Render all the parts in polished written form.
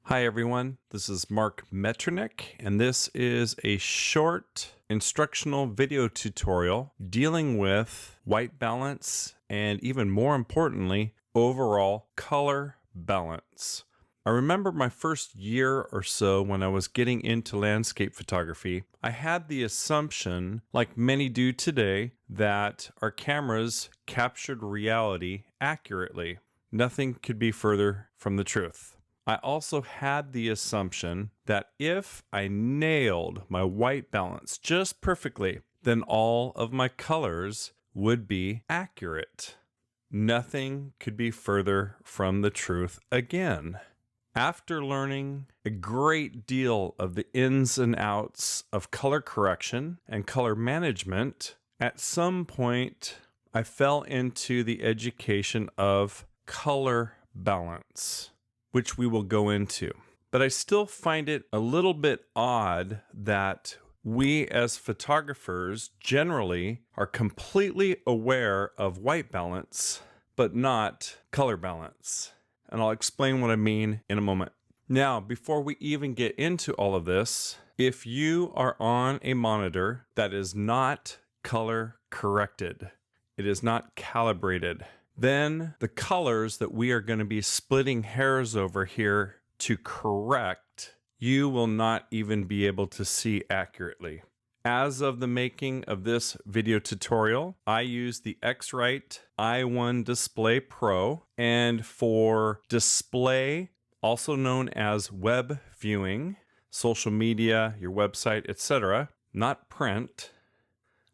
Hi everyone, this is Mark Metronic, and this is a short instructional video tutorial dealing with white balance and, even more importantly, overall color balance. I remember my first year or so when I was getting into landscape photography, I had the assumption, like many do today, that our cameras captured reality accurately. Nothing could be further from the truth. I also had the assumption that if I nailed my white balance just perfectly, then all of my colors would be accurate. Nothing could be further from the truth again. After learning a great deal of the ins and outs of color correction and color management, at some point I fell into the education of color balance, which we will go into. But I still find it a little bit odd that we as photographers generally are completely aware of white balance, but not color balance. And I'll explain what I mean in a moment. Now, before we even get into all of this, if you are on a monitor that is not color corrected, it is not calibrated, then the colors that we are going to be splitting hairs over here to correct, you will not even be able to see accurately. As of the making of this video tutorial, I use the X-Rite i1 Display Pro, and for display, also known as web viewing, social media, your website, etc., not print,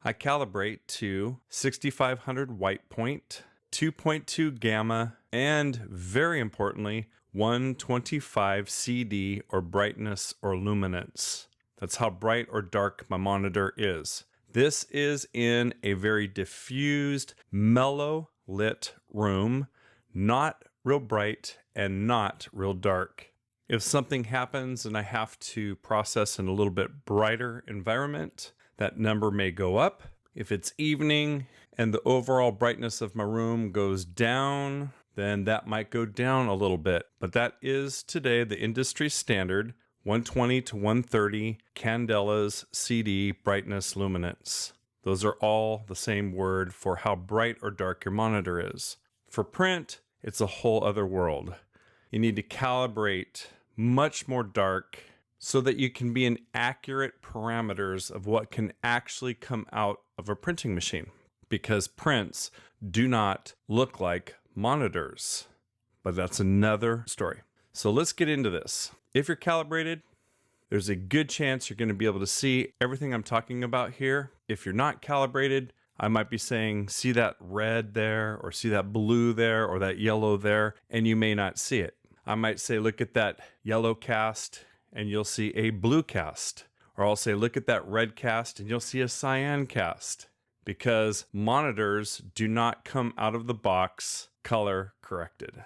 I calibrate to 6500 white point, 2.2 gamma, and very importantly, 125 CD or brightness or luminance. That's how bright or dark my monitor is. This is in a very diffused, mellow lit room, not real bright and not real dark. If something happens and I have to process in a little bit brighter environment, that number may go up. If it's evening and the overall brightness of my room goes down, then that might go down a little bit. But that is today the industry standard, 120 to 130 candelas CD brightness luminance. Those are all the same word for how bright or dark your monitor is. For print, it's a whole other world. You need to calibrate much more dark so that you can be in accurate parameters of what can actually come out of a printing machine, because prints do not look like monitors. But that's another story. So let's get into this. If you're calibrated, there's a good chance you're going to be able to see everything I'm talking about here. If you're not calibrated, I might be saying, see that red there, or see that blue there, or that yellow there, and you may not see it. I might say, look at that yellow cast, and you'll see a blue cast. Or I'll say, look at that red cast, and you'll see a cyan cast. Because monitors do not come out of the box color corrected.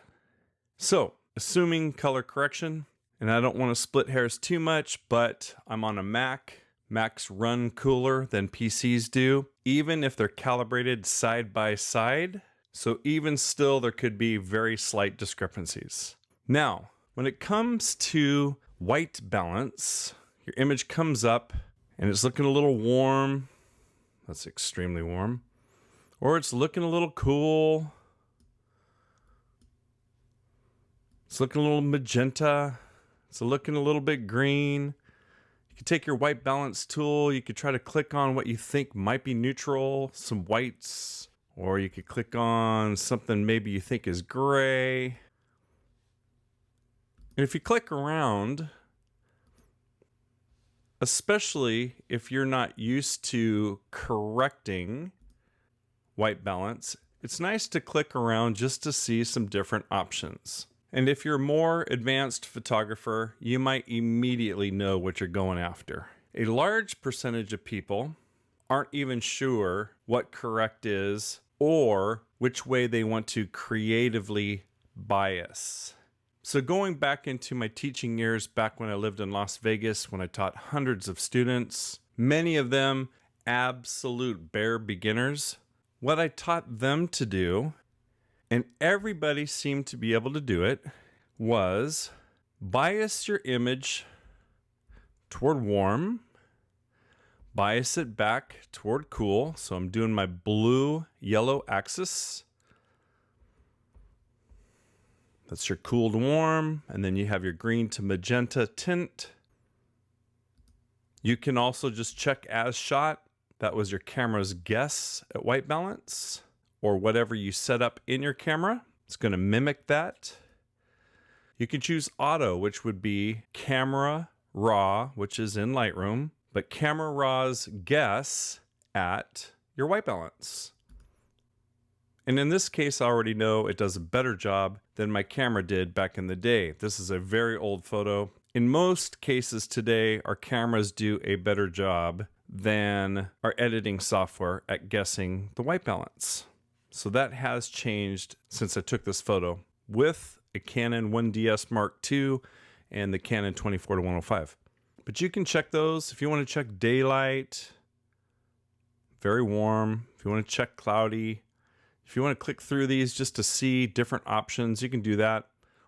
So, assuming color correction, and I don't want to split hairs too much, but I'm on a Mac. Macs run cooler than PCs do, even if they're calibrated side by side. So even still, there could be very slight discrepancies. Now, when it comes to white balance, your image comes up and it's looking a little warm. That's extremely warm. Or it's looking a little cool. It's looking a little magenta. It's looking a little bit green. You could take your white balance tool. You could try to click on what you think might be neutral, some whites, or you could click on something maybe you think is gray. And if you click around, especially if you're not used to correcting white balance, it's nice to click around just to see some different options. And if you're a more advanced photographer, you might immediately know what you're going after. A large percentage of people aren't even sure what correct is or which way they want to creatively bias. So going back into my teaching years, back when I lived in Las Vegas, when I taught hundreds of students, many of them absolute bare beginners, what I taught them to do, and everybody seemed to be able to do it, was bias your image toward warm, bias it back toward cool. So I'm doing my blue-yellow axis. That's your cool to warm, and then you have your green to magenta tint. You can also just check as shot. That was your camera's guess at white balance, or whatever you set up in your camera. It's going to mimic that. You can choose auto, which would be camera raw, which is in Lightroom, but camera raw's guess at your white balance. And in this case, I already know it does a better job than my camera did back in the day. This is a very old photo. In most cases today, our cameras do a better job than our editing software at guessing the white balance. So that has changed since I took this photo with a Canon 1DS Mark II and the Canon 24-105. But you can check those if you want to check daylight, very warm, if you want to check cloudy. If you want to click through these just to see different options, you can do that.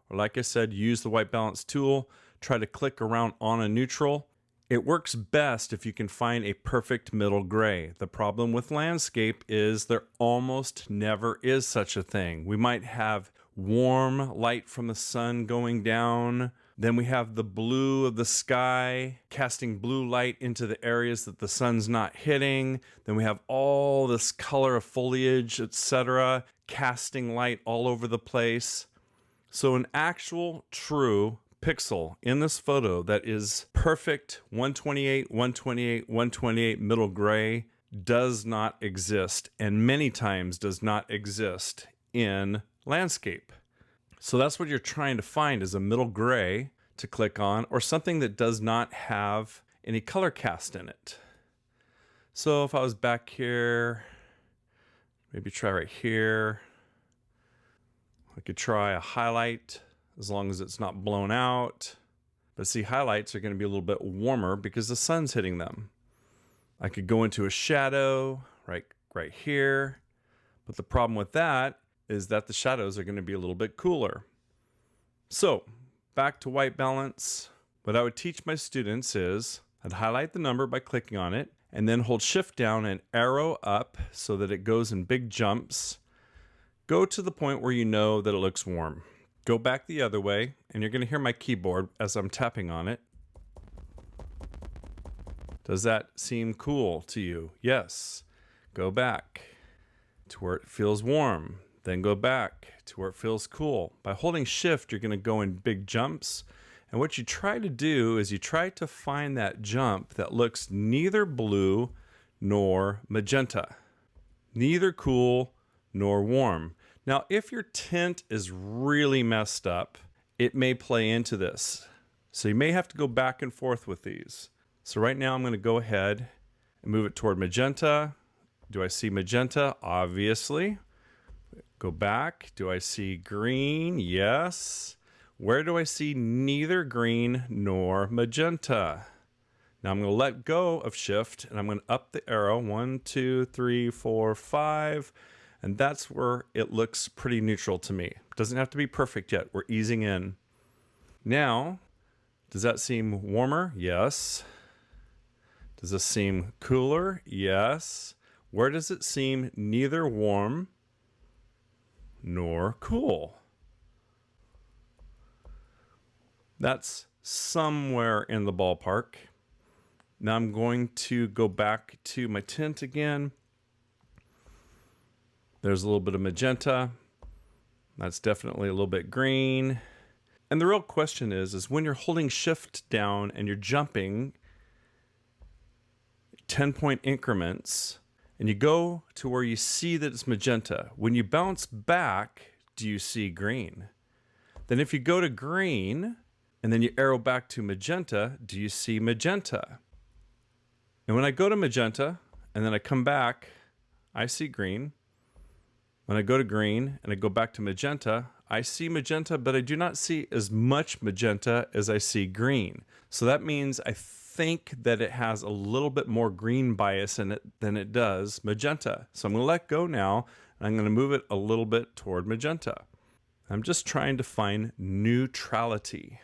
Or like I said, use the white balance tool, try to click around on a neutral. It works best if you can find a perfect middle gray. The problem with landscape is there almost never is such a thing. We might have warm light from the sun going down. Then we have the blue of the sky casting blue light into the areas that the sun's not hitting. Then we have all this color of foliage, etc., casting light all over the place. So an actual true pixel in this photo that is perfect 128, 128, 128 middle gray does not exist, and many times does not exist in landscape. So that's what you're trying to find, is a middle gray to click on, or something that does not have any color cast in it. So if I was back here, maybe try right here. I could try a highlight as long as it's not blown out. But see, highlights are going to be a little bit warmer because the sun's hitting them. I could go into a shadow right here. But the problem with that is that the shadows are going to be a little bit cooler. So back to white balance. What I would teach my students is I'd highlight the number by clicking on it and then hold shift down and arrow up so that it goes in big jumps. Go to the point where you know that it looks warm. Go back the other way, and you're going to hear my keyboard as I'm tapping on it. Does that seem cool to you? Yes. Go back to where it feels warm. Then go back to where it feels cool. By holding shift, you're going to go in big jumps. And what you try to do is you try to find that jump that looks neither blue nor magenta. Neither cool nor warm. Now, if your tint is really messed up, it may play into this. So you may have to go back and forth with these. So right now I'm going to go ahead and move it toward magenta. Do I see magenta? Obviously. Go back. Do I see green? Yes. Where do I see neither green nor magenta? Now I'm going to let go of shift and I'm going to up the arrow. 1, 2, 3, 4, 5. And that's where it looks pretty neutral to me. It doesn't have to be perfect yet. We're easing in. Now, does that seem warmer? Yes. Does this seem cooler? Yes. Where does it seem neither warm nor cool? That's somewhere in the ballpark. Now I'm going to go back to my tint again. There's a little bit of magenta. That's definitely a little bit green. And the real question is when you're holding shift down and you're jumping 10-point increments and you go to where you see that it's magenta, when you bounce back, do you see green? Then if you go to green and then you arrow back to magenta, do you see magenta? And when I go to magenta and then I come back, I see green. When I go to green and I go back to magenta, I see magenta, but I do not see as much magenta as I see green. So that means I think that it has a little bit more green bias in it than it does magenta. So I'm going to let go now, and I'm going to move it a little bit toward magenta. I'm just trying to find neutrality.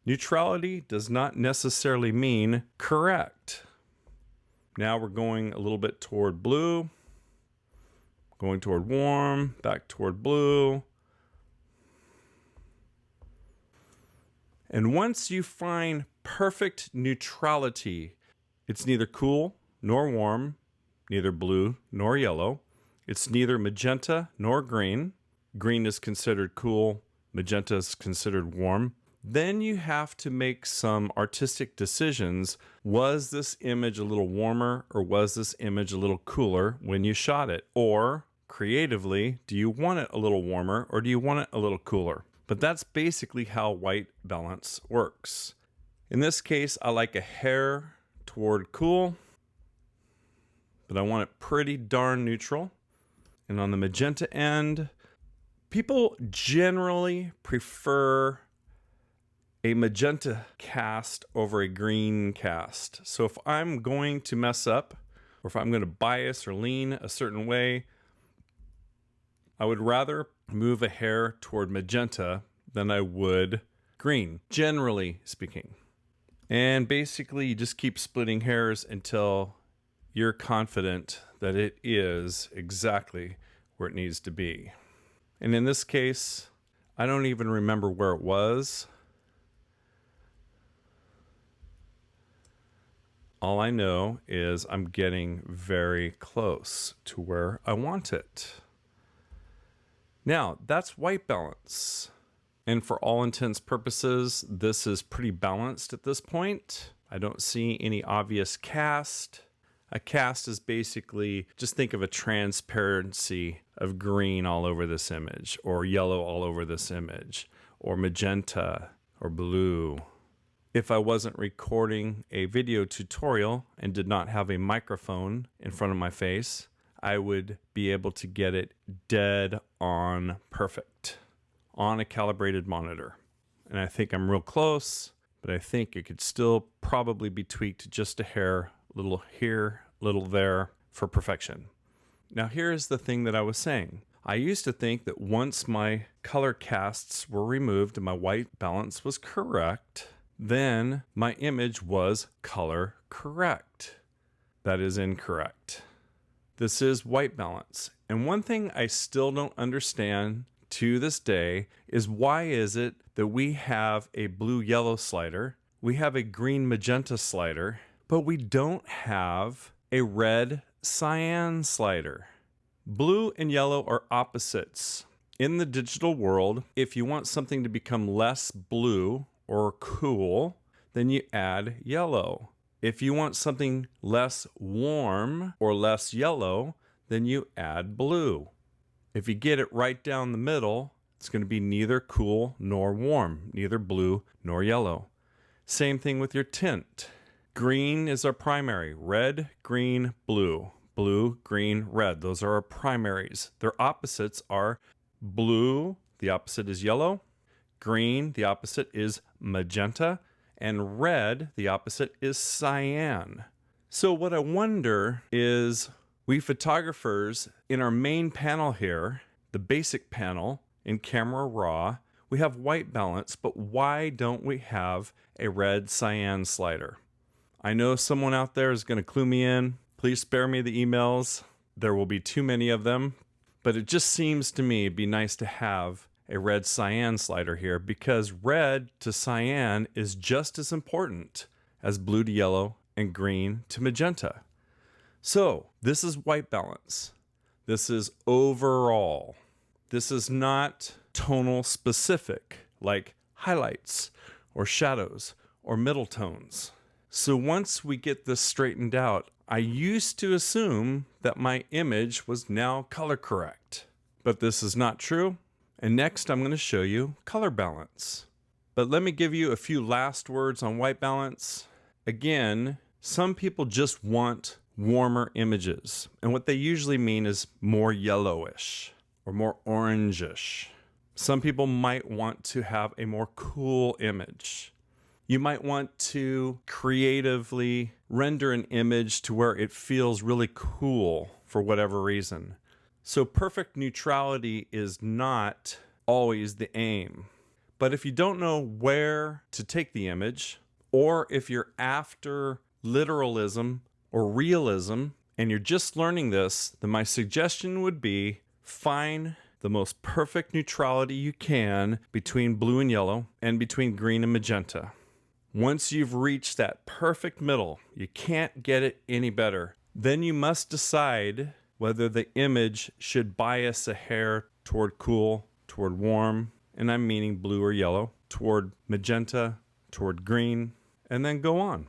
Neutrality does not necessarily mean correct. Now we're going a little bit toward blue, going toward warm, back toward blue. And once you find perfect neutrality, it's neither cool nor warm, neither blue nor yellow. It's neither magenta nor green. Green is considered cool, magenta is considered warm. Then you have to make some artistic decisions. Was this image a little warmer or was this image a little cooler when you shot it? Or creatively, do you want it a little warmer or do you want it a little cooler? But that's basically how white balance works. In this case, I like a hair toward cool, but I want it pretty darn neutral. And on the magenta end, people generally prefer a magenta cast over a green cast. So if I'm going to mess up, or if I'm going to bias or lean a certain way, I would rather move a hair toward magenta than I would green, generally speaking. And basically, you just keep splitting hairs until you're confident that it is exactly where it needs to be. And in this case, I don't even remember where it was. All I know is I'm getting very close to where I want it. Now, that's white balance. And for all intents purposes, this is pretty balanced at this point. I don't see any obvious cast. A cast is basically, just think of a transparency of green all over this image, or yellow all over this image, or magenta, or blue. If I wasn't recording a video tutorial and did not have a microphone in front of my face, I would be able to get it dead on perfect on a calibrated monitor. And I think I'm real close, but I think it could still probably be tweaked just a hair, little here, little there, for perfection. Now here's the thing that I was saying. I used to think that once my color casts were removed and my white balance was correct, then my image was color correct. That is incorrect. This is white balance. And one thing I still don't understand to this day is why is it that we have a blue-yellow slider, we have a green-magenta slider, but we don't have a red-cyan slider? Blue and yellow are opposites. In the digital world, if you want something to become less blue or cool, then you add yellow. If you want something less warm or less yellow, then you add blue. If you get it right down the middle, it's going to be neither cool nor warm, neither blue nor yellow. Same thing with your tint. Green is our primary. Red, green, blue. Blue, green, red. Those are our primaries. Their opposites are blue, the opposite is yellow. Green, the opposite is magenta. And red, the opposite is cyan. So what I wonder is, we photographers in our main panel here, the basic panel in Camera Raw, we have white balance, but why don't we have a red cyan slider? I know someone out there is going to clue me in. Please spare me the emails. There will be too many of them, but it just seems to me it'd be nice to have a red cyan slider here, because red to cyan is just as important as blue to yellow and green to magenta. So this is white balance. This is overall. This is not tonal specific, like highlights or shadows or middle tones. So once we get this straightened out, I used to assume that my image was now color correct, but this is not true. And next I'm going to show you color balance. But let me give you a few last words on white balance. Again, some people just want warmer images. And what they usually mean is more yellowish or more orangish. Some people might want to have a more cool image. You might want to creatively render an image to where it feels really cool for whatever reason. So perfect neutrality is not always the aim. But if you don't know where to take the image, or if you're after literalism or realism and you're just learning this, then my suggestion would be find the most perfect neutrality you can between blue and yellow and between green and magenta. Once you've reached that perfect middle, you can't get it any better. Then you must decide whether the image should bias a hair toward cool, toward warm, and I'm meaning blue or yellow, toward magenta, toward green, and then go on.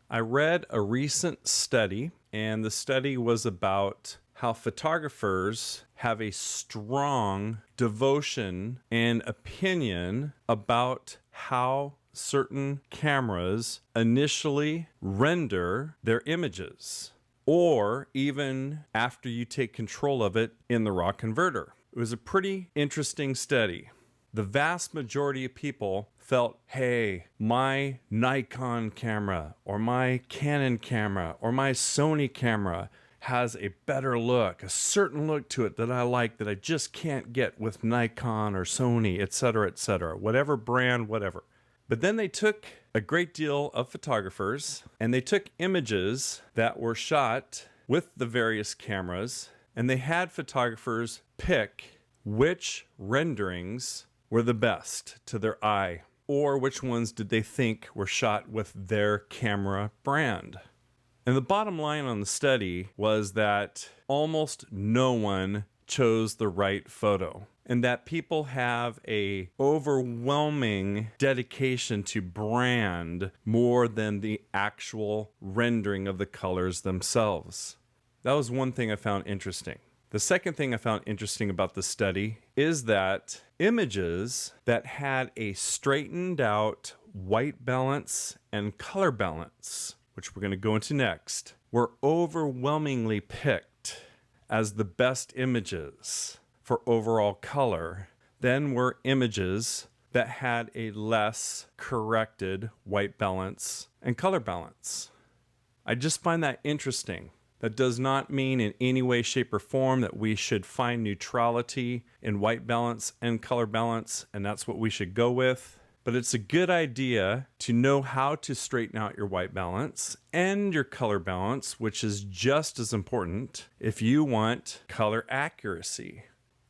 I read a recent study, and the study was about how photographers have a strong devotion and opinion about how certain cameras initially render their images, or even after you take control of it in the raw converter. It was a pretty interesting study. The vast majority of people felt, hey, my Nikon camera or my Canon camera or my Sony camera has a better look, a certain look to it that I like that I just can't get with Nikon or Sony, etc., whatever brand, whatever. But then they took a great deal of photographers and they took images that were shot with the various cameras, and they had photographers pick which renderings were the best to their eye, or which ones did they think were shot with their camera brand. And the bottom line on the study was that almost no one chose the right photo, and that people have a overwhelming dedication to brand more than the actual rendering of the colors themselves. That was one thing I found interesting. The second thing I found interesting about the study is that images that had a straightened out white balance and color balance, which we're going to go into next, were overwhelmingly picked as the best images for overall color than were images that had a less corrected white balance and color balance. I just find that interesting. That does not mean in any way, shape, or form that we should find neutrality in white balance and color balance, and that's what we should go with. But it's a good idea to know how to straighten out your white balance and your color balance, which is just as important if you want color accuracy,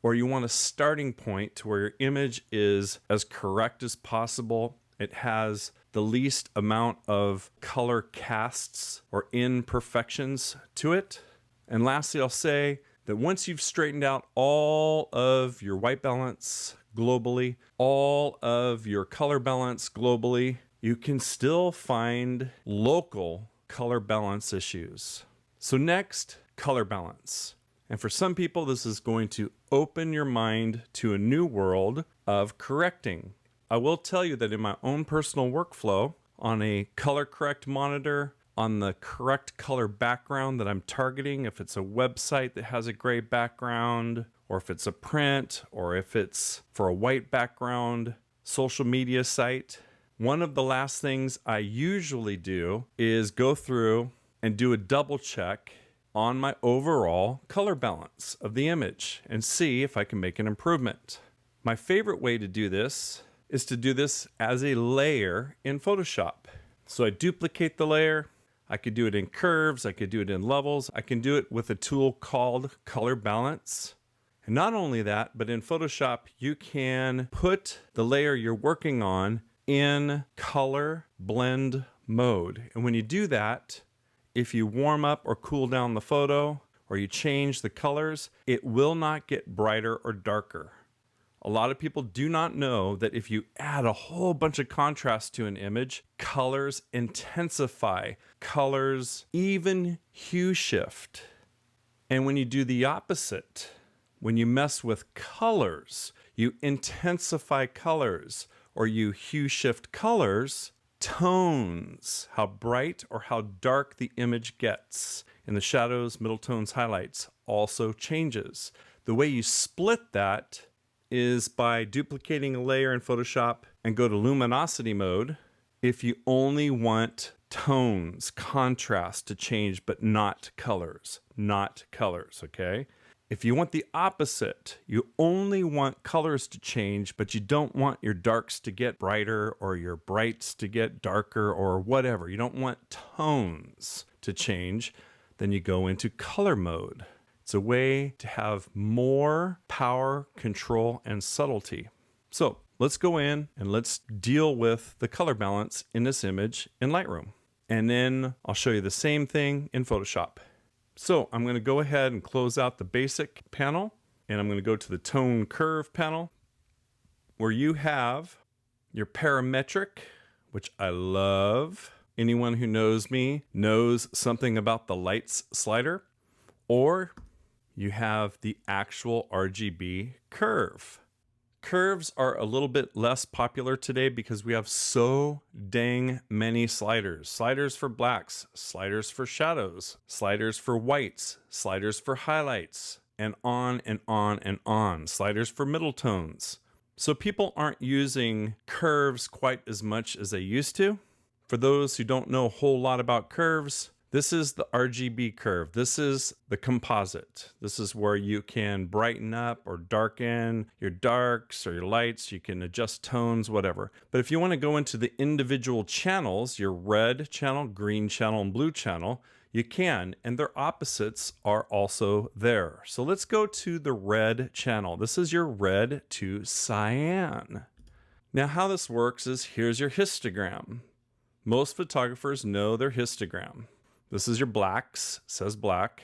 or you want a starting point to where your image is as correct as possible. It has the least amount of color casts or imperfections to it. And lastly, I'll say that once you've straightened out all of your white balance globally, all of your color balance globally, you can still find local color balance issues. So next, color balance. And for some people, this is going to open your mind to a new world of correcting. I will tell you that in my own personal workflow, on a color correct monitor, on the correct color background that I'm targeting, if it's a website that has a gray background, or if it's a print, or if it's for a white background social media site, one of the last things I usually do is go through and do a double check on my overall color balance of the image and see if I can make an improvement. My favorite way to do this is to do this as a layer in Photoshop. So I duplicate the layer. I could do it in curves. I could do it in levels. I can do it with a tool called Color Balance. And not only that, but in Photoshop, you can put the layer you're working on in color blend mode. And when you do that, if you warm up or cool down the photo, or you change the colors, it will not get brighter or darker. A lot of people do not know that if you add a whole bunch of contrast to an image, colors intensify, colors even hue shift. And when you do the opposite, when you mess with colors, you intensify colors, or you hue shift colors, tones, how bright or how dark the image gets in the shadows, middle tones, highlights, also changes. The way you split that is by duplicating a layer in Photoshop and go to luminosity mode if you only want tones, contrast to change, but not colors, okay? If you want the opposite, you only want colors to change, but you don't want your darks to get brighter or your brights to get darker or whatever. You don't want tones to change, then you go into color mode. It's a way to have more power, control, and subtlety. So let's go in and let's deal with the color balance in this image in Lightroom. And then I'll show you the same thing in Photoshop. So I'm going to go ahead and close out the basic panel, and I'm going to go to the tone curve panel where you have your parametric, which I love. Anyone who knows me knows something about the lights slider, or you have the actual RGB curve. Curves are a little bit less popular today because we have so dang many sliders. Sliders for blacks, sliders for shadows, sliders for whites, sliders for highlights, and on and on and on. Sliders for middle tones. So people aren't using curves quite as much as they used to. For those who don't know a whole lot about curves, this is the RGB curve. This is the composite. This is where you can brighten up or darken your darks or your lights. You can adjust tones, whatever. But if you want to go into the individual channels, your red channel, green channel, and blue channel, you can, and their opposites are also there. So let's go to the red channel. This is your red to cyan. Now how this works is here's your histogram. Most photographers know their histogram. This is your blacks, says black.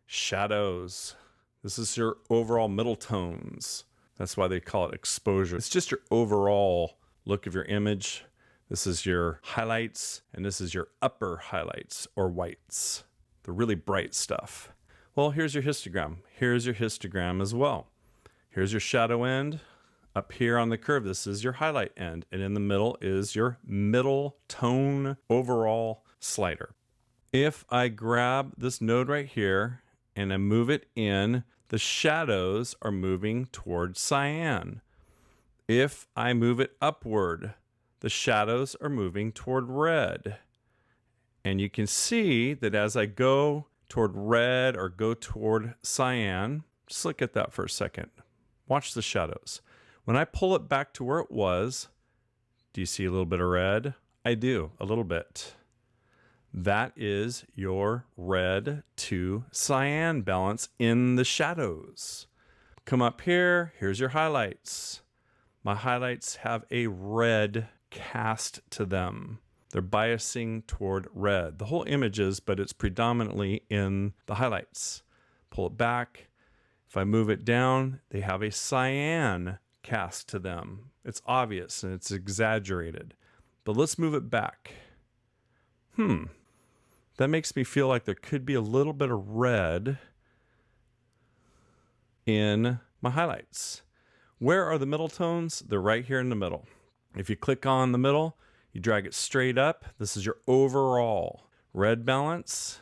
Shadows. This is your overall middle tones. That's why they call it exposure. It's just your overall look of your image. This is your highlights, and this is your upper highlights or whites, the really bright stuff. Well, here's your histogram. Here's your histogram as well. Here's your shadow end. Up here on the curve, this is your highlight end. And in the middle is your middle tone overall slider. If I grab this node right here and I move it in, the shadows are moving towards cyan. If I move it upward, the shadows are moving toward red. And you can see that as I go toward red or go toward cyan, just look at that for a second. Watch the shadows. When I pull it back to where it was, do you see a little bit of red? I do, a little bit. That is your red to cyan balance in the shadows. Come up here, here's your highlights. My highlights have a red cast to them. They're biasing toward red. The whole image is, but it's predominantly in the highlights. Pull it back. If I move it down, they have a cyan cast to them. It's obvious and it's exaggerated. But let's move it back. That makes me feel like there could be a little bit of red in my highlights. Where are the middle tones? They're right here in the middle. If you click on the middle, you drag it straight up. This is your overall red balance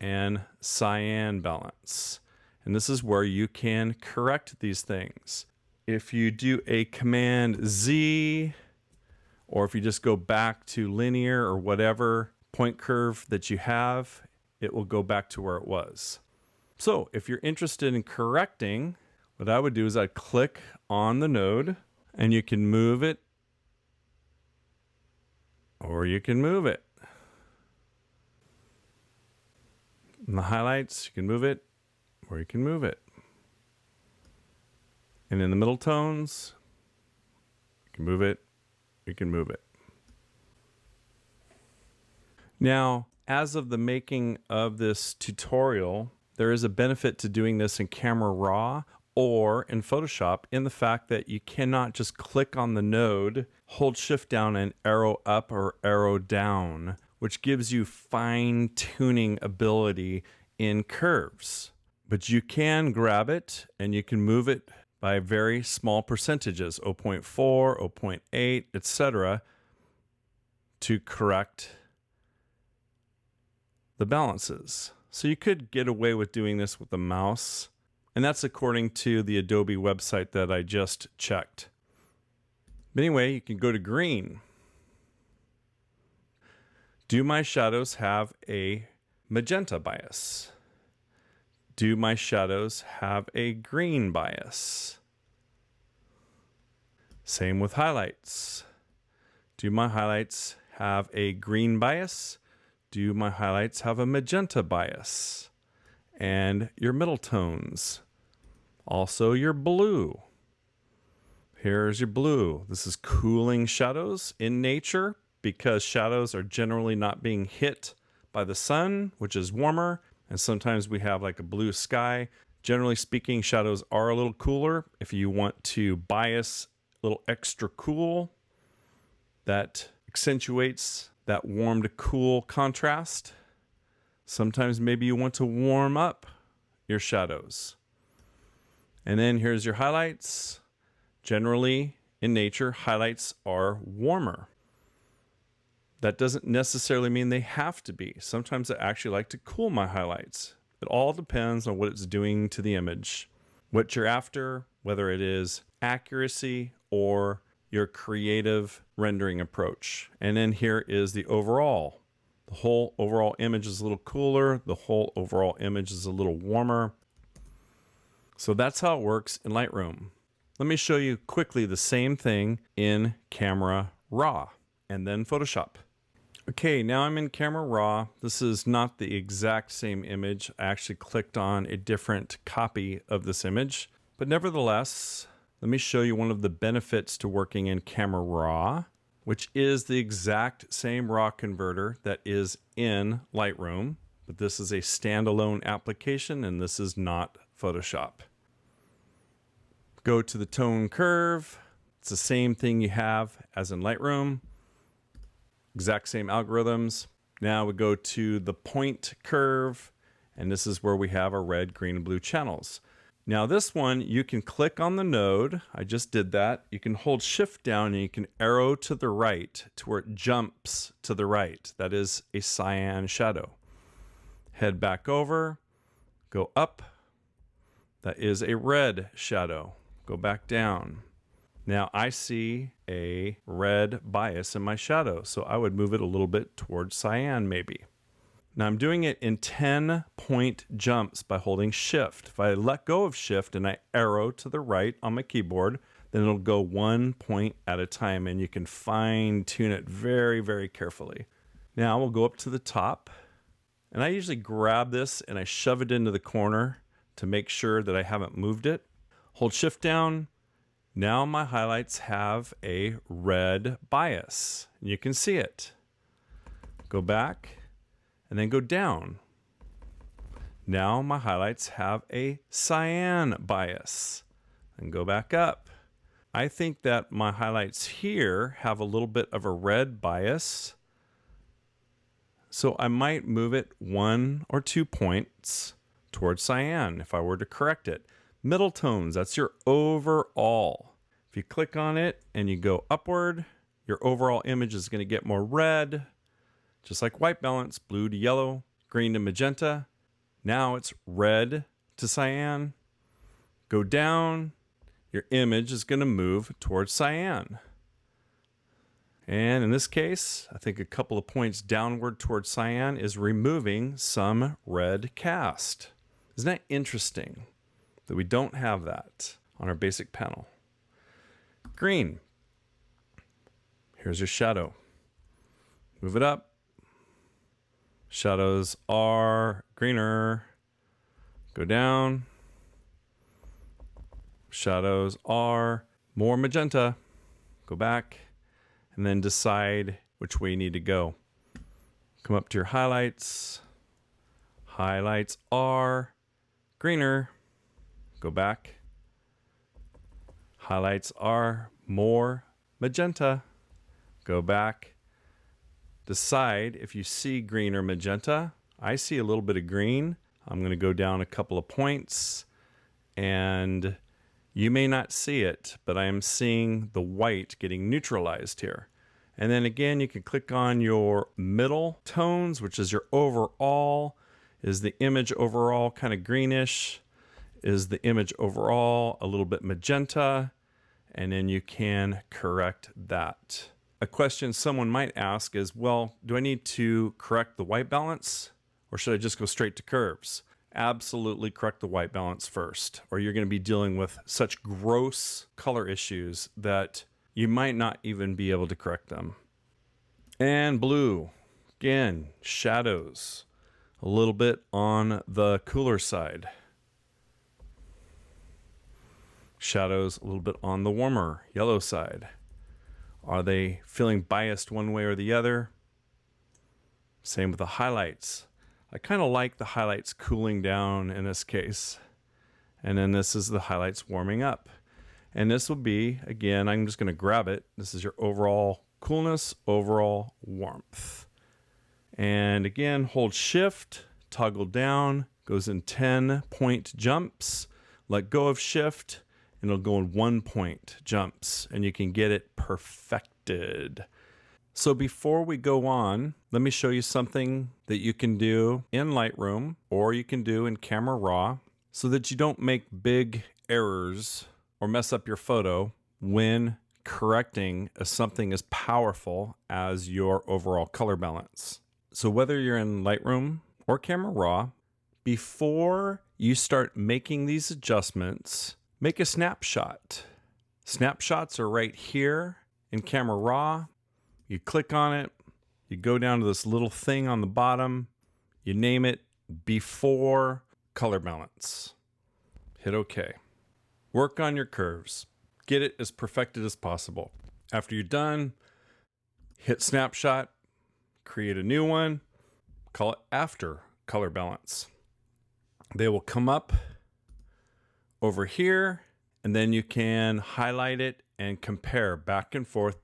and cyan balance. And this is where you can correct these things. If you do a Command Z, or if you just go back to linear or whatever point curve that you have, it will go back to where it was. So if you're interested in correcting, what I would do is I'd click on the node and you can move it or you can move it. In the highlights, you can move it or you can move it. And in the middle tones, you can move it, you can move it. Now, as of the making of this tutorial, there is a benefit to doing this in Camera Raw or in Photoshop in the fact that you cannot just click on the node, hold Shift down and arrow up or arrow down, which gives you fine-tuning ability in curves. But you can grab it and you can move it by very small percentages, 0.4, 0.8, etc., to correct the balances. So you could get away with doing this with the mouse, and that's according to the Adobe website that I just checked. But anyway, you can go to green. Do my shadows have a magenta bias? Do my shadows have a green bias? Same with highlights. Do my highlights have a green bias? Do my highlights have a magenta bias? And your middle tones. Also your blue. Here's your blue. This is cooling shadows in nature because shadows are generally not being hit by the sun, which is warmer. And sometimes we have like a blue sky. Generally speaking, shadows are a little cooler. If you want to bias a little extra cool, that accentuates that warm to cool contrast. Sometimes maybe you want to warm up your shadows. And then here's your highlights. Generally, in nature, highlights are warmer. That doesn't necessarily mean they have to be. Sometimes I actually like to cool my highlights. It all depends on what it's doing to the image, what you're after, whether it is accuracy or your creative rendering approach. And then here is the overall. The whole overall image is a little cooler. The whole overall image is a little warmer. So that's how it works in Lightroom. Let me show you quickly the same thing in Camera Raw and then Photoshop. Okay, now I'm in Camera Raw. This is not the exact same image. I actually clicked on a different copy of this image. But nevertheless, let me show you one of the benefits to working in Camera Raw, which is the exact same RAW converter that is in Lightroom. But this is a standalone application and this is not Photoshop. Go to the tone curve. It's the same thing you have as in Lightroom. Exact same algorithms. Now we go to the point curve, and this is where we have our red, green, and blue channels. Now this one, you can click on the node. I just did that. You can hold shift down and you can arrow to the right to where it jumps to the right. That is a cyan shadow. Head back over, go up. That is a red shadow. Go back down. Now I see a red bias in my shadow, so I would move it a little bit towards cyan maybe. Now I'm doing it in 10-point jumps by holding shift. If I let go of shift and I arrow to the right on my keyboard, then it'll go 1 point at a time and you can fine tune it very, very carefully. Now we'll go up to the top and I usually grab this and I shove it into the corner to make sure that I haven't moved it. Hold shift down. Now my highlights have a red bias. You can see it. Go back and then go down. Now my highlights have a cyan bias. And go back up. I think that my highlights here have a little bit of a red bias. So I might move it 1 or 2 points towards cyan if I were to correct it. Middle tones, that's your overall. If you click on it and you go upward, your overall image is going to get more red, just like white balance, blue to yellow, green to magenta. Now it's red to cyan. Go down, your image is going to move towards cyan. And in this case, I think a couple of points downward towards cyan is removing some red cast. Isn't that interesting that we don't have that on our basic panel? Green. Here's your shadow. Move it up. Shadows are greener. Go down. Shadows are more magenta. Go back. And then decide which way you need to go. Come up to your highlights. Highlights are greener. Go back. Highlights are more magenta. Go back. Decide if you see green or magenta. I see a little bit of green. I'm going to go down a couple of points and you may not see it, but I am seeing the white getting neutralized here. And then again, you can click on your middle tones, which is your overall. Is the image overall kind of greenish? Is the image overall a little bit magenta? And then you can correct that. A question someone might ask is, well, do I need to correct the white balance or should I just go straight to curves? absolutely correct the white balance first, or you're going to be dealing with such gross color issues that you might not even be able to correct them. And blue, again, shadows, a little bit on the cooler side. Shadows a little bit on the warmer yellow side. Are they feeling biased one way or the other? Same with the highlights. I kind of like the highlights cooling down in this case. And then this is the highlights warming up. And this will be, again, I'm just going to grab it. This is your overall coolness, overall warmth. And again, hold shift, toggle down, goes in 10-point jumps. Let go of shift, and it'll go in 1-point jumps. And you can get it perfected. So before we go on, let me show you something that you can do in Lightroom or you can do in Camera Raw so that you don't make big errors or mess up your photo when correcting something as powerful as your overall color balance. So whether you're in Lightroom or Camera Raw, before you start making these adjustments, make a snapshot. Snapshots are right here in Camera Raw. You click on it, you go down to this little thing on the bottom, you name it before color balance. Hit OK. Work on your curves. Get it as perfected as possible. After you're done, hit snapshot, create a new one, call it after color balance. They will come up over here, and then you can highlight it and compare back and forth,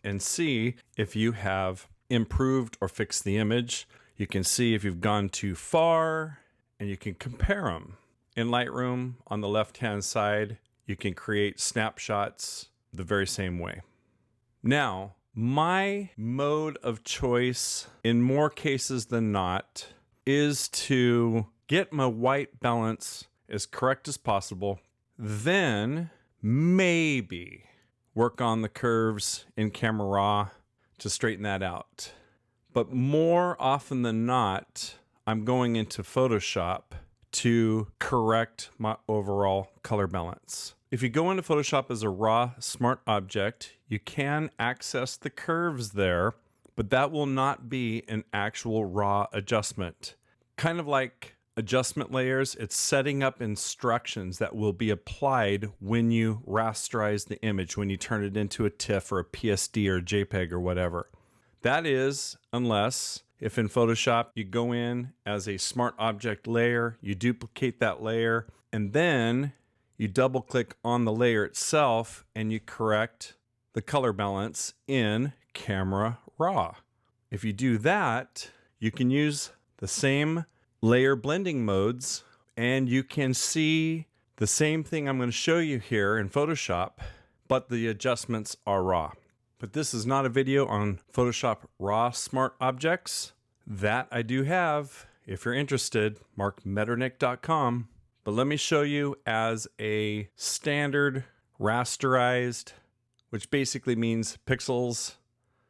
and see if you have improved or fixed the image. You can see if you've gone too far, and you can compare them. In Lightroom, on the left-hand side, you can create snapshots the very same way. Now, my mode of choice, in more cases than not, is to get my white balance as correct as possible, then maybe work on the curves in Camera Raw to straighten that out. But more often than not, I'm going into Photoshop to correct my overall color balance. If you go into Photoshop as a raw smart object, you can access the curves there, but that will not be an actual raw adjustment. Kind of like adjustment layers, it's setting up instructions that will be applied when you rasterize the image, when you turn it into a TIFF or a PSD or a JPEG or whatever. That is, unless if in Photoshop you go in as a smart object layer, you duplicate that layer, and then you double click on the layer itself and you correct the color balance in Camera Raw. If you do that, you can use the same layer blending modes, and you can see the same thing I'm going to show you here in Photoshop, but the adjustments are raw. But this is not a video on Photoshop raw smart objects. That I do have. If you're interested, markmetternich.com. But let me show you as a standard rasterized, which basically means pixels,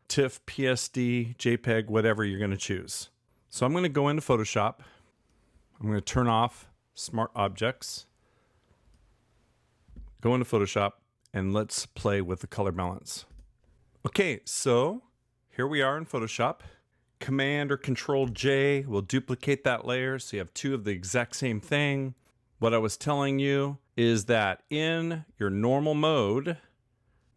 TIFF, PSD, JPEG, whatever you're going to choose. So I'm going to go into Photoshop. I'm going to turn off Smart Objects, go into Photoshop, and let's play with the color balance. Okay, so here we are in Photoshop. Command or Control J will duplicate that layer so you have two of the exact same thing. What I was telling you is that in your normal mode,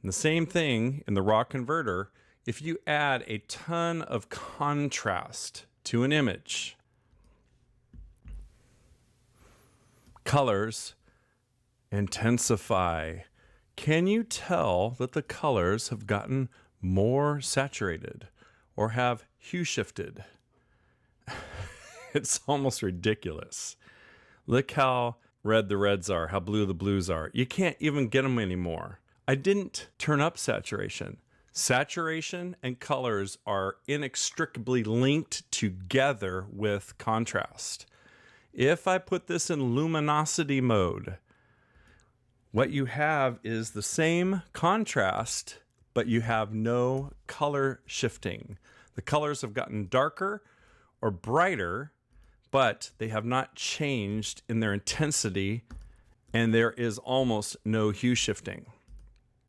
the same thing in the raw converter, if you add a ton of contrast to an image, colors intensify. Can you tell that the colors have gotten more saturated or have hue shifted? It's almost ridiculous. Look how red the reds are, how blue the blues are. You can't even get them anymore. I didn't turn up saturation. Saturation and colors are inextricably linked together with contrast. If I put this in luminosity mode, what you have is the same contrast, but you have no color shifting. The colors have gotten darker or brighter, but they have not changed in their intensity, and there is almost no hue shifting.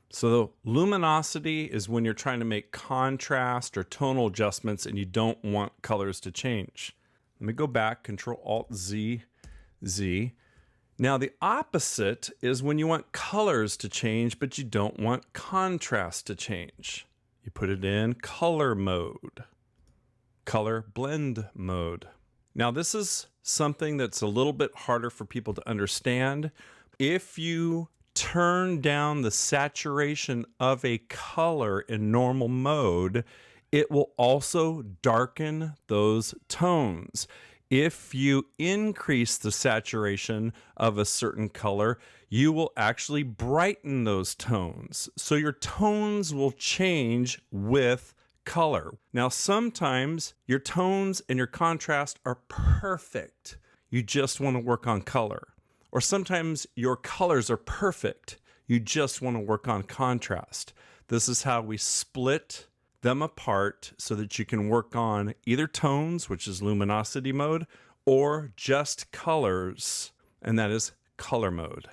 So luminosity is when you're trying to make contrast or tonal adjustments and you don't want colors to change. Let me go back, Control-Alt-Z, Z. Now the opposite is when you want colors to change, but you don't want contrast to change. You put it in color mode, color blend mode. Now this is something that's a little bit harder for people to understand. If you turn down the saturation of a color in normal mode, it will also darken those tones. If you increase the saturation of a certain color, you will actually brighten those tones. So your tones will change with color. Now, sometimes your tones and your contrast are perfect. You just want to work on color. Or sometimes your colors are perfect. You just want to work on contrast. This is how we split them apart so that you can work on either tones, which is luminosity mode, or just colors, and that is color mode.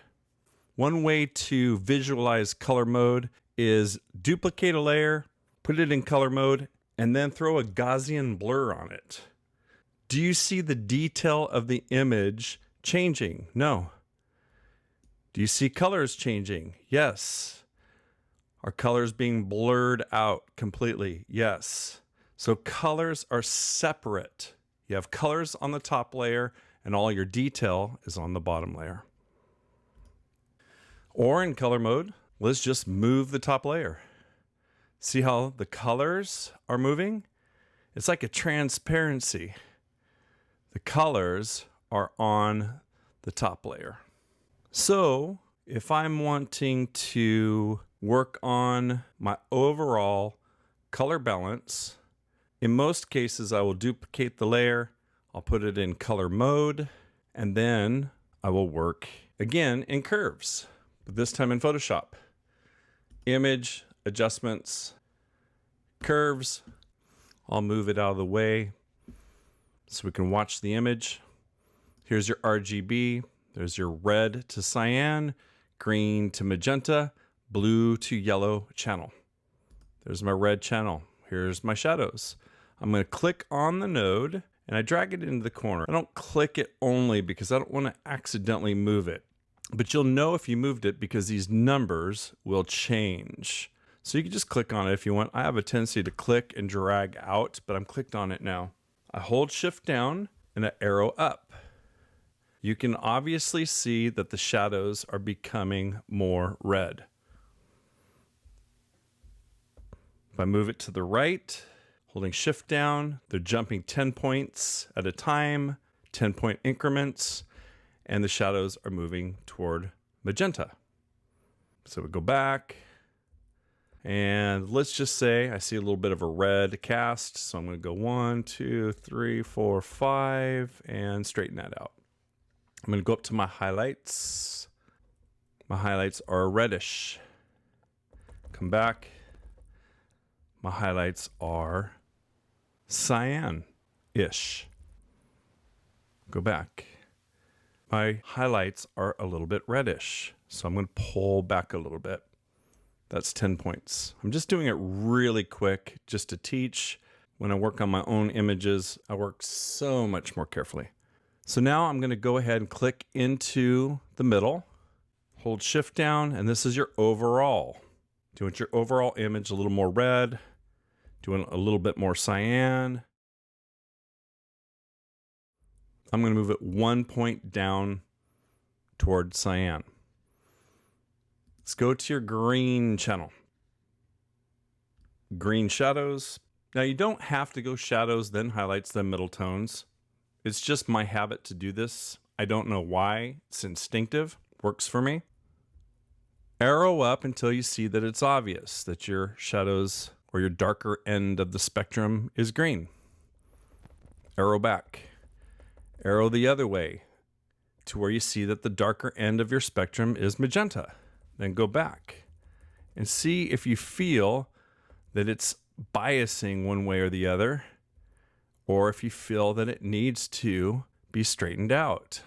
One way to visualize color mode is duplicate a layer, put it in color mode, and then throw a Gaussian blur on it. Do you see the detail of the image changing? No. Do you see colors changing? Yes. Are colors being blurred out completely? Yes. So colors are separate. You have colors on the top layer and all your detail is on the bottom layer. Or in color mode, let's just move the top layer. See how the colors are moving? It's like a transparency. The colors are on the top layer. So if I'm wanting to work on my overall color balance, in most cases I will duplicate the layer, I'll put it in color mode, and then I will work again in curves, but this time in Photoshop. Image, adjustments, curves. I'll move it out of the way so we can watch the image. Here's your RGB. There's your red to cyan, green to magenta, blue to yellow channel. There's my red channel. Here's my shadows. I'm going to click on the node and I drag it into the corner. I don't click it only because I don't want to accidentally move it. But you'll know if you moved it because these numbers will change. So you can just click on it if you want. I have a tendency to click and drag out, but I'm clicked on it now. I hold Shift down and I arrow up. You can obviously see that the shadows are becoming more red. If I move it to the right, holding Shift down, they're jumping 10 points at a time, 10-point increments, and the shadows are moving toward magenta. So we go back, and let's just say I see a little bit of a red cast, so I'm going to go 1, 2, 3, 4, 5, and straighten that out. I'm going to go up to my highlights. My highlights are reddish. Come back. My highlights are cyan-ish. Go back. My highlights are a little bit reddish, so I'm going to pull back a little bit. That's 10 points. I'm just doing it really quick just to teach. When I work on my own images, I work so much more carefully. So now I'm going to go ahead and click into the middle, hold Shift down, and this is your overall. Do you want your overall image a little more red? Do you want a little bit more cyan? I'm going to move it 1 point down toward cyan. Let's go to your green channel. Green shadows. Now you don't have to go shadows, then highlights, then middle tones. It's just my habit to do this. I don't know why. It's instinctive. Works for me. Arrow up until you see that it's obvious that your shadows or your darker end of the spectrum is green. Arrow back. Arrow the other way to where you see that the darker end of your spectrum is magenta. Then go back and see if you feel that it's biasing one way or the other, or if you feel that it needs to be straightened out.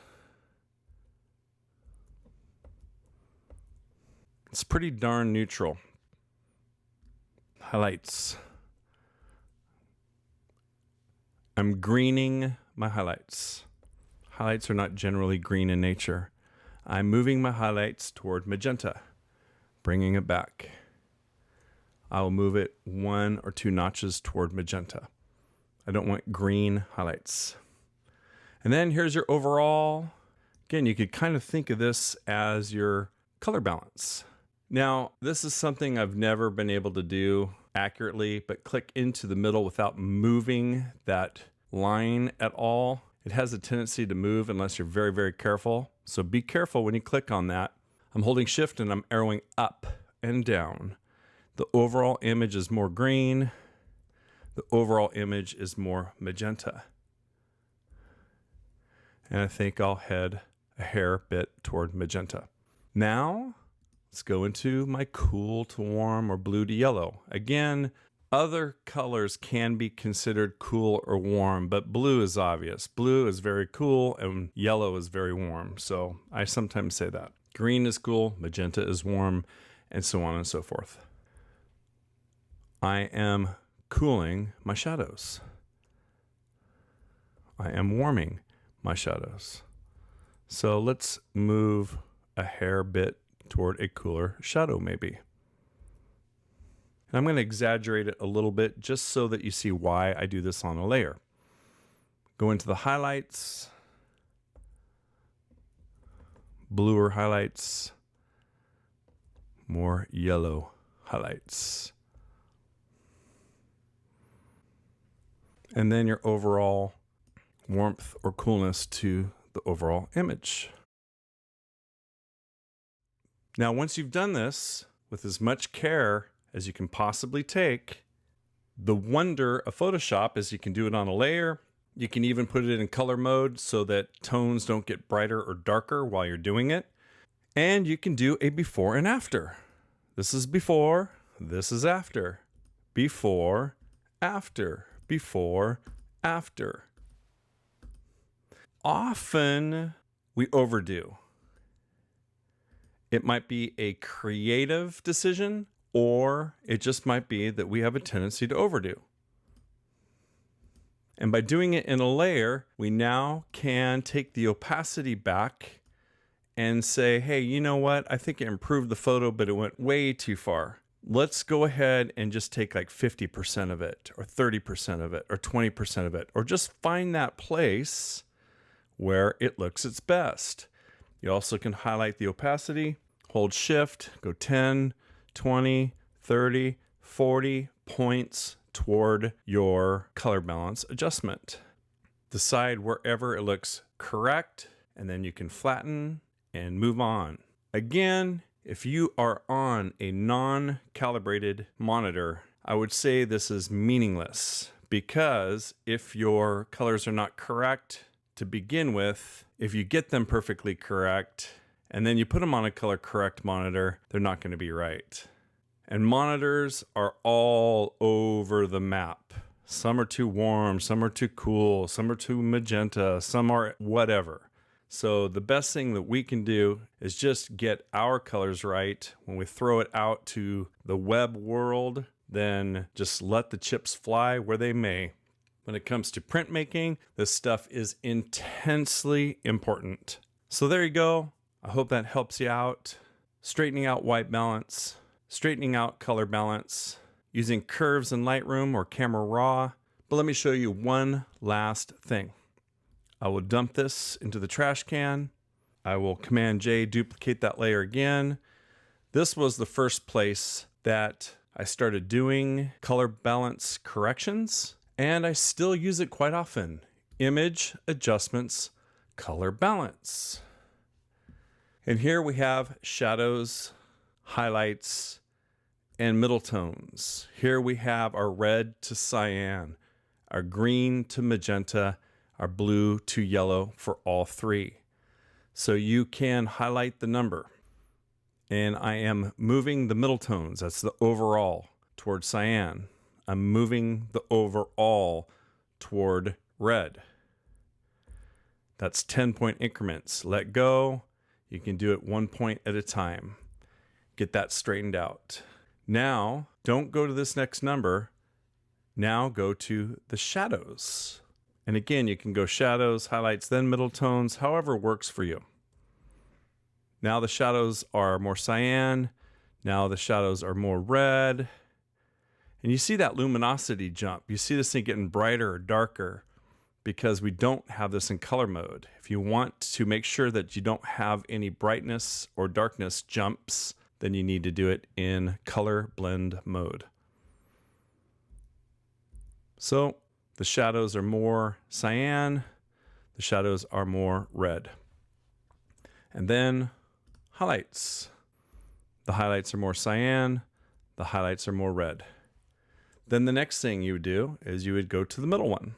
It's pretty darn neutral. Highlights. I'm greening my highlights. Highlights are not generally green in nature. I'm moving my highlights toward magenta, bringing it back. I'll move it 1 or 2 notches toward magenta. I don't want green highlights. And then here's your overall. Again, you could kind of think of this as your color balance. Now, this is something I've never been able to do accurately, but click into the middle without moving that line at all. It has a tendency to move unless you're very, very careful. So be careful when you click on that. I'm holding shift and I'm arrowing up and down. The overall image is more green. The overall image is more magenta. And I think I'll head a hair bit toward magenta. Now, let's go into my cool to warm or blue to yellow. Again, other colors can be considered cool or warm, but blue is obvious. Blue is very cool and yellow is very warm. So I sometimes say that. Green is cool, magenta is warm, and so on and so forth. I am cooling my shadows. I am warming my shadows. So let's move a hair bit toward a cooler shadow maybe. And I'm going to exaggerate it a little bit just so that you see why I do this on a layer. Go into the highlights, bluer highlights, more yellow highlights. And then your overall warmth or coolness to the overall image. Now, once you've done this with as much care as you can possibly take, the wonder of Photoshop is you can do it on a layer. You can even put it in color mode so that tones don't get brighter or darker while you're doing it. And you can do a before and after. This is before, this is after. Before, after, before, after. Often we overdo. It might be a creative decision, or it just might be that we have a tendency to overdo. And by doing it in a layer, we now can take the opacity back and say, hey, you know what? I think it improved the photo, but it went way too far. Let's go ahead and just take like 50% of it, or 30% of it, or 20% of it, or just find that place where it looks its best. You also can highlight the opacity, hold shift, go 10, 20, 30, 40 points toward your color balance adjustment. Decide wherever it looks correct, and then you can flatten and move on. Again, if you are on a non-calibrated monitor, I would say this is meaningless, because if your colors are not correct to begin with, if you get them perfectly correct, and then you put them on a color correct monitor, they're not going to be right. And monitors are all over the map. Some are too warm, some are too cool, some are too magenta, some are whatever. So the best thing that we can do is just get our colors right. When we throw it out to the web world, then just let the chips fly where they may. When it comes to printmaking, this stuff is intensely important. So there you go. I hope that helps you out. Straightening out white balance, straightening out color balance, using curves in Lightroom or Camera Raw. But let me show you one last thing. I will dump this into the trash can. I will Command J, duplicate that layer again. This was the first place that I started doing color balance corrections, and I still use it quite often. Image, adjustments, color balance. And here we have shadows, highlights, and middle tones. Here we have our red to cyan, our green to magenta, our blue to yellow for all three. So you can highlight the number. And I am moving the middle tones, that's the overall, toward cyan. I'm moving the overall toward red. That's 10-point increments. Let go. You can do it 1 point at a time. Get that straightened out. Now, don't go to this next number. Now go to the shadows. And again, you can go shadows, highlights, then middle tones, however works for you. Now the shadows are more cyan. Now the shadows are more red. And you see that luminosity jump. You see this thing getting brighter or darker because we don't have this in color mode. If you want to make sure that you don't have any brightness or darkness jumps, then you need to do it in color blend mode. So the shadows are more cyan, the shadows are more red. And then highlights. The highlights are more cyan, the highlights are more red. Then the next thing you would do is you would go to the middle one.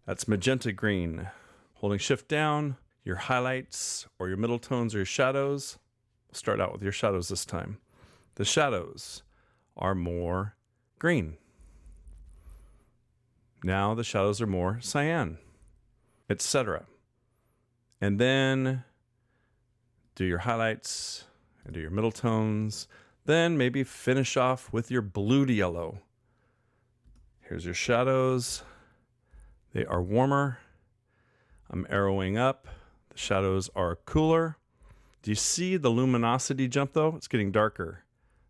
That's magenta green. Holding shift down, your highlights or your middle tones or your shadows. We'll start out with your shadows this time. The shadows are more green. Now the shadows are more cyan, etc. And then do your highlights and do your middle tones. Then maybe finish off with your blue to yellow. Here's your shadows. They are warmer. I'm arrowing up. The shadows are cooler. Do you see the luminosity jump though? It's getting darker.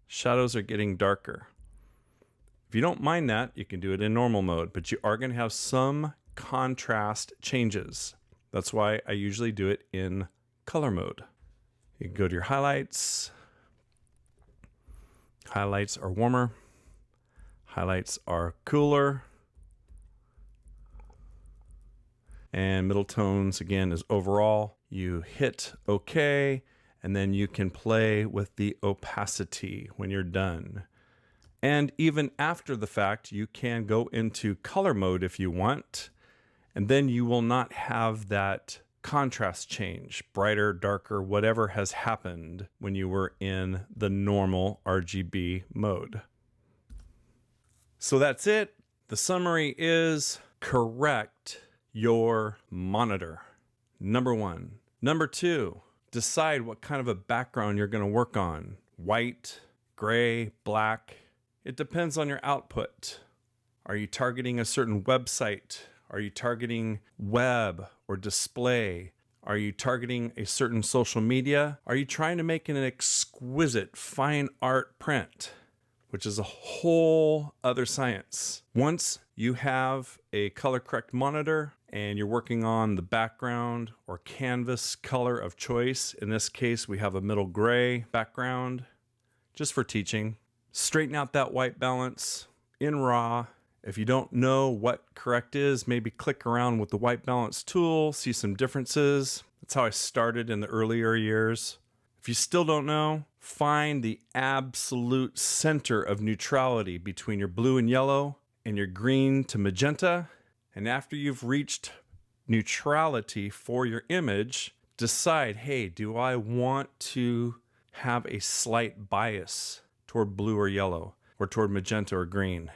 Shadows are getting darker. If you don't mind that, you can do it in normal mode, but you are going to have some contrast changes. That's why I usually do it in color mode. You can go to your highlights. Highlights are warmer. Highlights are cooler. And middle tones, again, is overall. You hit OK, and then you can play with the opacity when you're done. And even after the fact, you can go into color mode if you want, and then you will not have that contrast change, brighter, darker, whatever has happened when you were in the normal RGB mode. So that's it. The summary is correct your monitor. Number one. Number two, decide what kind of a background you're going to work on. White, gray, black. It depends on your output. Are you targeting a certain website? Are you targeting web or display? Are you targeting a certain social media? Are you trying to make an exquisite fine art print, which is a whole other science? Once you have a color correct monitor and you're working on the background or canvas color of choice, in this case we have a middle gray background, just for teaching. Straighten out that white balance in RAW. If you don't know what correct is, maybe click around with the white balance tool, see some differences. That's how I started in the earlier years. If you still don't know, find the absolute center of neutrality between your blue and yellow and your green to magenta. And after you've reached neutrality for your image, decide, hey, do I want to have a slight bias toward blue or yellow, or toward magenta or green?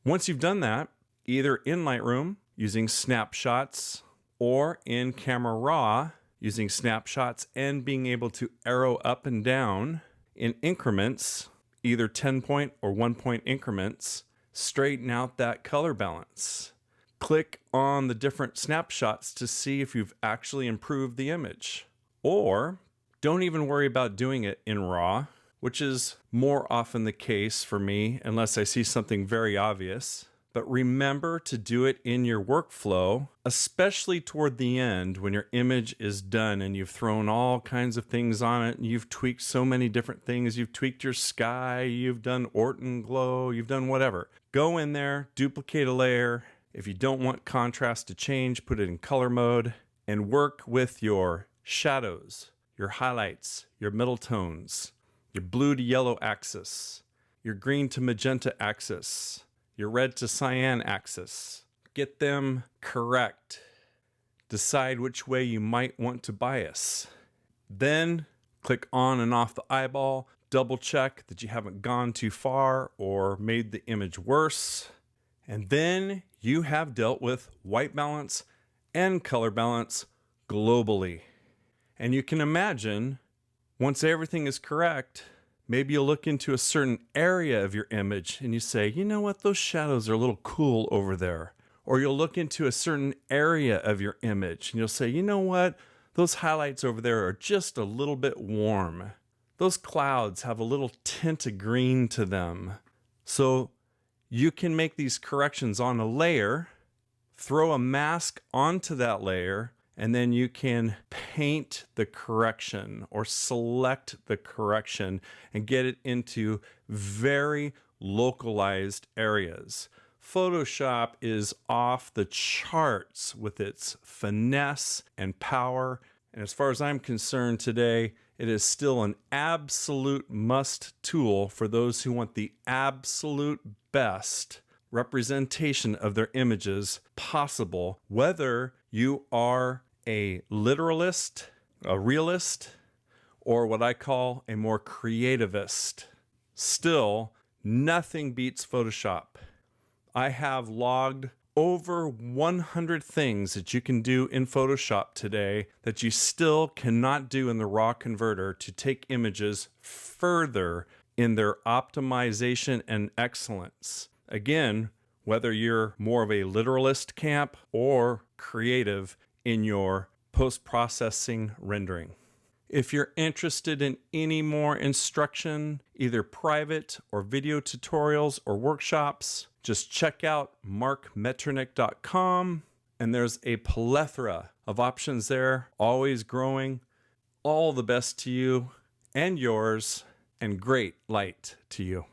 Once you've done that, either in Lightroom using snapshots or in Camera Raw using snapshots and being able to arrow up and down in increments, either 10-point or 1-point increments, straighten out that color balance. Click on the different snapshots to see if you've actually improved the image. Or don't even worry about doing it in RAW, which is more often the case for me, unless I see something very obvious. But remember to do it in your workflow, especially toward the end when your image is done and you've thrown all kinds of things on it and you've tweaked so many different things. You've tweaked your sky, you've done Orton glow, you've done whatever. Go in there, duplicate a layer. If you don't want contrast to change, put it in color mode and work with your shadows, your highlights, your middle tones, your blue to yellow axis, your green to magenta axis, your red to cyan axis. Get them correct. Decide which way you might want to bias. Then click on and off the eyeball. Double check that you haven't gone too far or made the image worse. And then you have dealt with white balance and color balance globally. And you can imagine, once everything is correct, maybe you'll look into a certain area of your image and you say, you know what, those shadows are a little cool over there. Or you'll look into a certain area of your image and you'll say, you know what, those highlights over there are just a little bit warm. Those clouds have a little tint of green to them. So you can make these corrections on a layer, throw a mask onto that layer, and then you can paint the correction or select the correction and get it into very localized areas. Photoshop is off the charts with its finesse and power. And as far as I'm concerned today, it is still an absolute must tool for those who want the absolute best representation of their images possible, whether you are a literalist, a realist, or what I call a more creativist. Still, nothing beats Photoshop. I have logged over 100 things that you can do in Photoshop today that you still cannot do in the raw converter to take images further in their optimization and excellence. Again, whether you're more of a literalist camp or creative in your post-processing rendering. If you're interested in any more instruction, either private or video tutorials or workshops, just check out markmetronic.com, and there's a plethora of options there, always growing. All the best to you and yours, and great light to you.